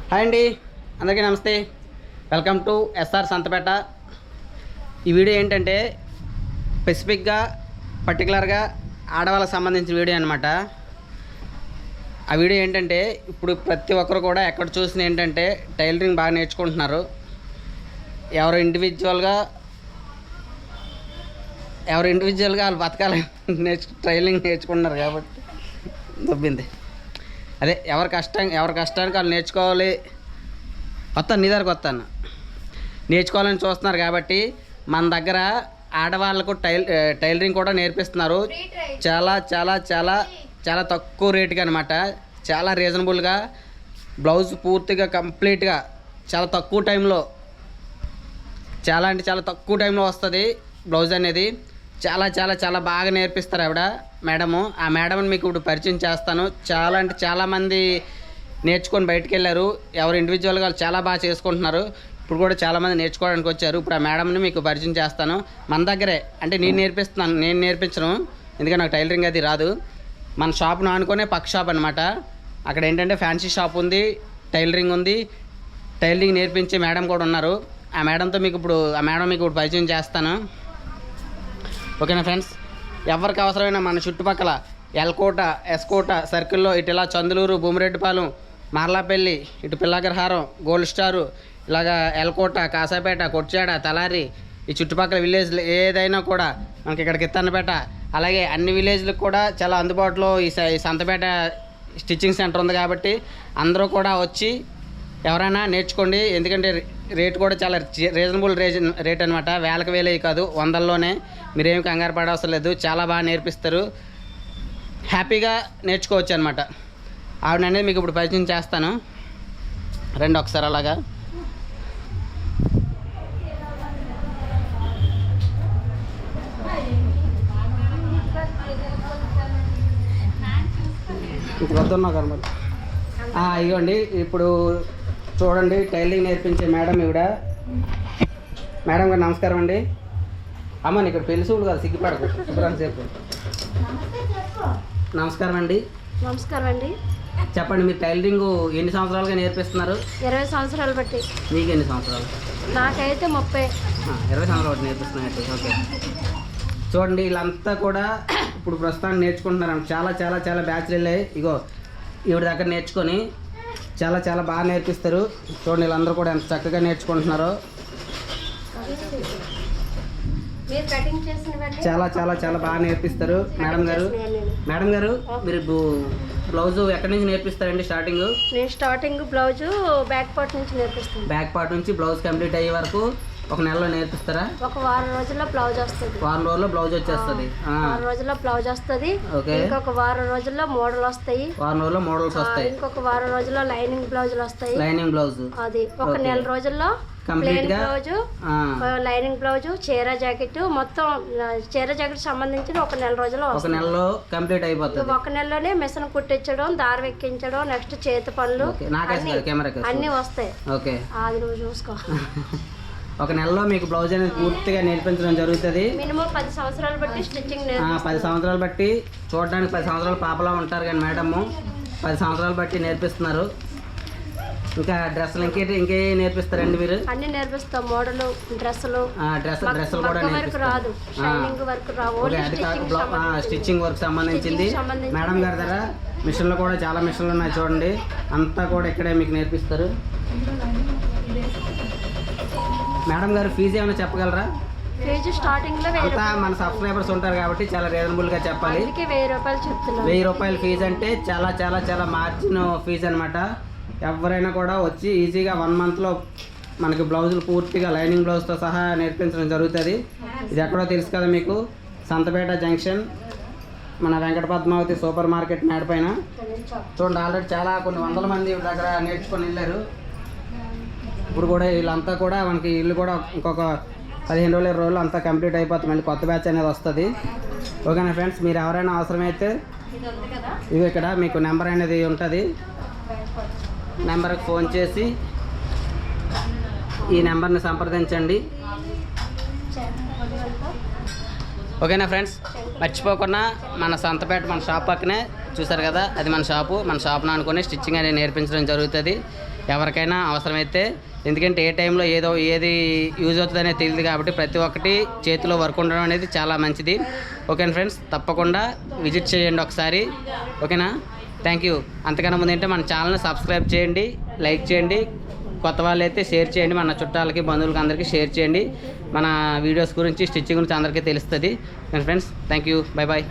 Hi అండి, అందరికీ నమస్తే. Welcome to S R Santhapeta. ఈ వీడియో ఏంటంటే స్పెసిఫిక్గా పర్టికులర్గా ఆడవాళ్ళకి సంబంధించిన వీడియో అనమాట. ఆ వీడియో ఏంటంటే ఇప్పుడు ప్రతి ఒక్కరు కూడా ఎక్కడ చూసిన ఏంటంటే టైలరింగ్ బాగా నేర్చుకుంటున్నారు. ఎవరు ఇండివిజువల్గా వాళ్ళు బతకాలి ట్రైలింగ్ నేర్చుకుంటున్నారు కాబట్టి దొబ్బింది. అదే ఎవరి కష్టానికి వాళ్ళు నేర్చుకోవాలి. వస్తాను నీ దగ్గరకు వస్తాను, నేర్చుకోవాలని చూస్తున్నారు కాబట్టి మన దగ్గర ఆడవాళ్ళకు టైలరింగ్ కూడా నేర్పిస్తున్నారు. చాలా చాలా చాలా చాలా తక్కువ రేటుగా అనమాట, చాలా రీజనబుల్గా. బ్లౌజ్ పూర్తిగా కంప్లీట్గా చాలా తక్కువ టైంలో, చాలా అంటే చాలా తక్కువ టైంలో వస్తుంది బ్లౌజ్ అనేది. చాలా చాలా చాలా బాగా నేర్పిస్తారు ఆవిడ మేడము. ఆ మేడంని మీకు ఇప్పుడు పరిచయం చేస్తాను. చాలా అంటే చాలామంది నేర్చుకొని బయటకు వెళ్ళారు. ఎవరు ఇండివిజువల్గా వాళ్ళు చాలా బాగా చేసుకుంటున్నారు. ఇప్పుడు కూడా చాలామంది నేర్చుకోవడానికి వచ్చారు. ఇప్పుడు ఆ మేడంని మీకు పరిచయం చేస్తాను. మన దగ్గరే అంటే నేను నేర్పించను, ఎందుకంటే నాకు టైలరింగ్ అది రాదు. మన షాప్ను ఆనుకునే పక్క షాప్ అనమాట. అక్కడ ఏంటంటే ఫ్యాన్సీ షాప్ ఉంది, టైలరింగ్ ఉంది, టైలరింగ్ నేర్పించే మేడం కూడా ఉన్నారు. ఆ మేడం మీకు ఇప్పుడు పరిచయం చేస్తాను. ఓకేనా ఫ్రెండ్స్, ఎవరికి అవసరమైన మన చుట్టుపక్కల ఎల్కోట, ఎస్కోట సర్కిల్లో ఇటు ఇలా చందులూరు, భూమిరెడ్డిపాలెం, మార్లాపల్లి, ఇటు పిల్లగ్రహారం, గోల్డ్ స్టారు, ఇలాగా ఎల్కోట, కాసాపేట, కొచ్చాడ, తలారి, ఈ చుట్టుపక్కల విలేజ్లు ఏదైనా కూడా మనకి ఇక్కడ కిత్తన్నపేట, అలాగే అన్ని విలేజ్లకు కూడా చాలా అందుబాటులో ఈ సంతపేట స్టిచ్చింగ్ సెంటర్ ఉంది. కాబట్టి అందరూ కూడా వచ్చి ఎవరైనా నేర్చుకోండి. ఎందుకంటే రేట్ కూడా చాలా రీజనబుల్ రేట్ అనమాట. వేలకు వేలే కాదు, వందల్లోనే. మీరేమి కంగారు పడవసరం లేదు. చాలా బాగా నేర్పిస్తారు, హ్యాపీగా నేర్చుకోవచ్చు అనమాట. ఆవిడ అనేది మీకు ఇప్పుడు పరిచయం చేస్తాను. రండి ఒకసారి అలాగా. వద్దున్నా కదా ఇవ్వండి. ఇప్పుడు చూడండి, టైలరింగ్ నేర్పించే మేడం ఈవిడ. మేడం గారు నమస్కారం అండి. అమ్మ ఇక్కడ పెళ్లి చూడు కదా, సిగ్గుపడకు, శుభ్రం సేపు. నమస్కారం అండి. నమస్కారం అండి. చెప్పండి, మీరు టైలరింగ్ ఎన్ని సంవత్సరాలుగా నేర్పిస్తున్నారు? 20 సంవత్సరాలు బట్టి. మీకు ఎన్ని సంవత్సరాలు? నాకైతే 30. 20 సంవత్సరాలు బట్టి నేర్పిస్తున్నట్టు. ఓకే, చూడండి వీళ్ళంతా కూడా ఇప్పుడు ప్రస్తుతానికి నేర్చుకుంటున్నారు. చాలా చాలా చాలా బ్యాచ్లు వెళ్ళాయి. ఇగో ఈవిడ దగ్గర నేర్చుకొని చాలా చాలా బాగా నేర్పిస్తారు. చూడండి వీళ్ళందరూ కూడా ఎంత చక్కగా నేర్చుకుంటున్నారో. చాలా చాలా చాలా బాగా నేర్పిస్తారు మేడం గారు. మీరు బ్లౌజ్ ఎక్కడి నుంచి నేర్పిస్తారండి? స్టార్టింగ్ బ్లౌజ్ బ్యాక్ పార్ట్ నుంచి నేర్పిస్తాను. బ్యాక్ పార్ట్ నుంచి బ్లౌజ్ కంప్లీట్ అయ్యే వరకు ఒక నెలలో నేర్పిస్తారా? ఒక వారం రోజుల్లో బ్లౌజ్ వస్తుంది. వారం రోజుల్లో బ్లౌజ్ వచ్చేస్తుంది. వారం రోజుల్లో బ్లౌజ్ వస్తుంది. ఇంకొక వారం రోజుల్లో మోడల్ వస్తాయి. వారం రోజుల్లో మోడల్స్ వస్తాయి. ఇంకొక వారం రోజుల్లో లైనింగ్ బ్లౌజులు వస్తాయి. లైనింగ్ బ్లౌజ్ అది ఒక నెల రోజుల్లో ప్లెయిన్ బ్లౌజ్, లైనింగ్ బ్లౌజ్, చీర జాకెట్, మొత్తం చీర జాకెట్ సంబంధించిన ఒక నెల రోజుల్లో ఒక నెలలో కంప్లీట్ అయిపోతుంది. ఒక నెలలోనే మిషన్ కుట్టించడం, దారం ఎక్కించడం, నెక్స్ట్ చేతి పనులు అన్ని వస్తాయి. అది నువ్వు చూసుకో. ఒక నెలలో మీకు బ్లౌజ్ అనేది పూర్తిగా నేర్పించడం జరుగుతుంది. మినిమం 10 సంవత్సరాలు బట్టి స్టిచ్చింగ్ 10 సంవత్సరాలు బట్టి, చూడడానికి 10 సంవత్సరాలు పాపలా ఉంటారు కానీ మేడము 10 సంవత్సరాలు బట్టి నేర్పిస్తున్నారు. ఇంకా డ్రెస్సులు ఇంకే నేర్పిస్తారండి మీరు? అన్ని నేర్పిస్తాం. మోడల్ డ్రెస్సులు కూడా రాదు, షైనింగ్ వర్క్ రావు, స్టిచ్చింగ్ వర్క్ సంబంధించింది. మేడం గారి దగ్గర మిషన్లు కూడా చాలా మిషన్లు ఉన్నాయి. చూడండి అంతా కూడా ఇక్కడే మీకు నేర్పిస్తారు. మేడం గారు ఫీజు ఏమైనా చెప్పగలరా? ఫీజు స్టార్టింగ్ లో అంతా మన సబ్స్క్రైబర్స్ ఉంటారు కాబట్టి చాలా రీజనబుల్ గా చెప్పాలి. 1000 రూపాయలు చెప్తున్నాను. 1000 రూపాయల ఫీజు అంటే చాలా చాలా చాలా మార్జిన్ ఫీజు అనమాట. ఎవరైనా కూడా వచ్చి ఈజీగా 1 మంత్లో మనకి బ్లౌజులు పూర్తిగా లైనింగ్ బ్లౌజ్తో సహా నేర్పించడం జరుగుతుంది. ఇది ఎక్కడో తెలుసు కదా మీకు, సంతపేట జంక్షన్, మన వెంకట పద్మావతి సూపర్ మార్కెట్ మేడపైన. చూడండి ఆల్రెడీ కొన్ని వందల మంది దగ్గర నేర్చుకొని వెళ్ళారు. ఇప్పుడు కూడా వీళ్ళంతా కూడా మనకి ఇల్లు కూడా ఇంకొక 15 రోజులు 20 రోజులు అంతా కంప్లీట్ అయిపోతుంది. మళ్ళీ కొత్త బ్యాచ్ అనేది వస్తుంది. ఓకేనా ఫ్రెండ్స్, మీరు ఎవరైనా అవసరమైతే ఇది ఇక్కడ మీకు నెంబర్ అనేది ఉంటుంది. నెంబర్కి ఫోన్ చేసి ఈ నెంబర్ని సంప్రదించండి. ఓకేనా ఫ్రెండ్స్, మర్చిపోకుండా మన సంతపేట మన షాప్ పక్కనే చూసారు కదా, అది మన షాప్ను అనుకుని స్టిచ్చింగ్ అనేది నేర్పించడం జరుగుతుంది ఎవరికైనా అవసరమైతే. ఎందుకంటే ఏ టైంలో ఏది యూజ్ అవుతుంది అనేది తెలియదు కాబట్టి ప్రతి ఒక్కటి చేతిలో వర్క్ ఉండడం అనేది చాలా మంచిది. ఓకేనా ఫ్రెండ్స్, తప్పకుండా విజిట్ చేయండి ఒకసారి. ఓకేనా, థ్యాంక్ యూ. అంతకన్నా ముందు ఏంటంటే మన ఛానల్ని సబ్స్క్రైబ్ చేయండి, లైక్ చేయండి, కొత్త వాళ్ళు అయితే షేర్ చేయండి, మన చుట్టాలకి బంధువులకి అందరికీ షేర్ చేయండి. మన వీడియోస్ గురించి స్టిచ్చింగ్ గురించి అందరికీ తెలుస్తుంది. Friends, thank you, bye bye.